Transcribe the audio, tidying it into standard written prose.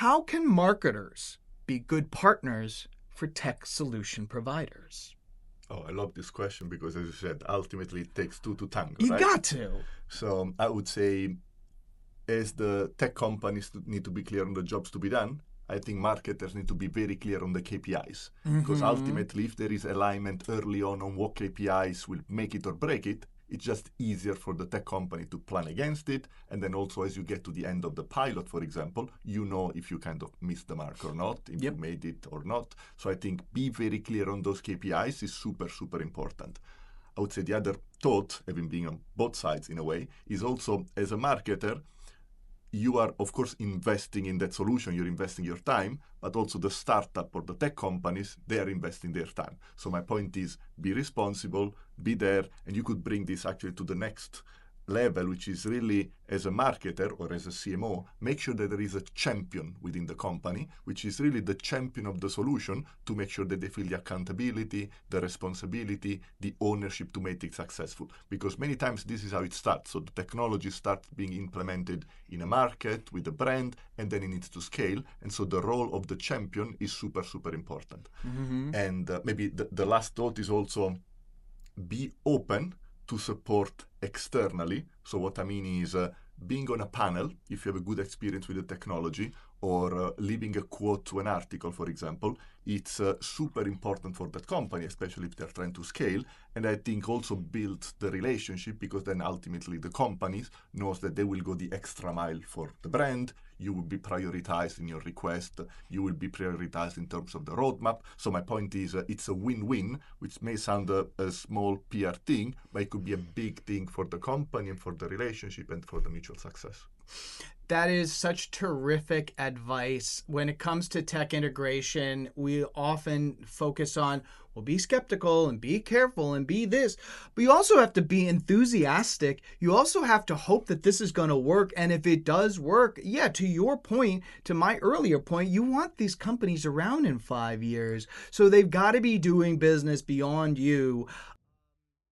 How can marketers be good partners for tech solution providers? Oh, I love this question because, as you said, ultimately it takes two to tango, You right? got to. So I would say, as the tech companies need to be clear on the jobs to be done, I think marketers need to be very clear on the KPIs. Because Mm-hmm. ultimately, if there is alignment early on what KPIs will make it or break it, it's just easier for the tech company to plan against it. And then also, as you get to the end of the pilot, for example, you know if you kind of missed the mark or not, if you Yep. made it or not. So I think be very clear on those KPIs is super, super important. I would say the other thought, having been on both sides in a way, is also as a marketer, you are of course investing in that solution, you're investing your time, but also the startup or the tech companies, they are investing their time. So my point is, be responsible, be there, and you could bring this actually to the next level, which is really, as a marketer or as a CMO, make sure that there is a champion within the company, which is really the champion of the solution, to make sure that they feel the accountability, the responsibility, the ownership to make it successful. Because many times this is how it starts. So the technology starts being implemented in a market with a brand, and then it needs to scale. And so the role of the champion is super, super important. Mm-hmm. And maybe the last thought is also, be open to support externally. So what I mean is, being on a panel, if you have a good experience with the technology, or leaving a quote to an article, for example, it's super important for that company, especially if they're trying to scale. And I think also build the relationship, because then ultimately the companies knows that they will go the extra mile for the brand. You will be prioritized in your request. You will be prioritized in terms of the roadmap. So my point is, it's a win-win, which may sound a small PR thing, but it could be a big thing for the company and for the relationship and for the mutual success. That is such terrific advice. When it comes to tech integration, we often focus on, well, be skeptical and be careful and be this. But you also have to be enthusiastic. You also have to hope that this is going to work. And if it does work, yeah, to your point, to my earlier point, you want these companies around in 5 years. So they've got to be doing business beyond you.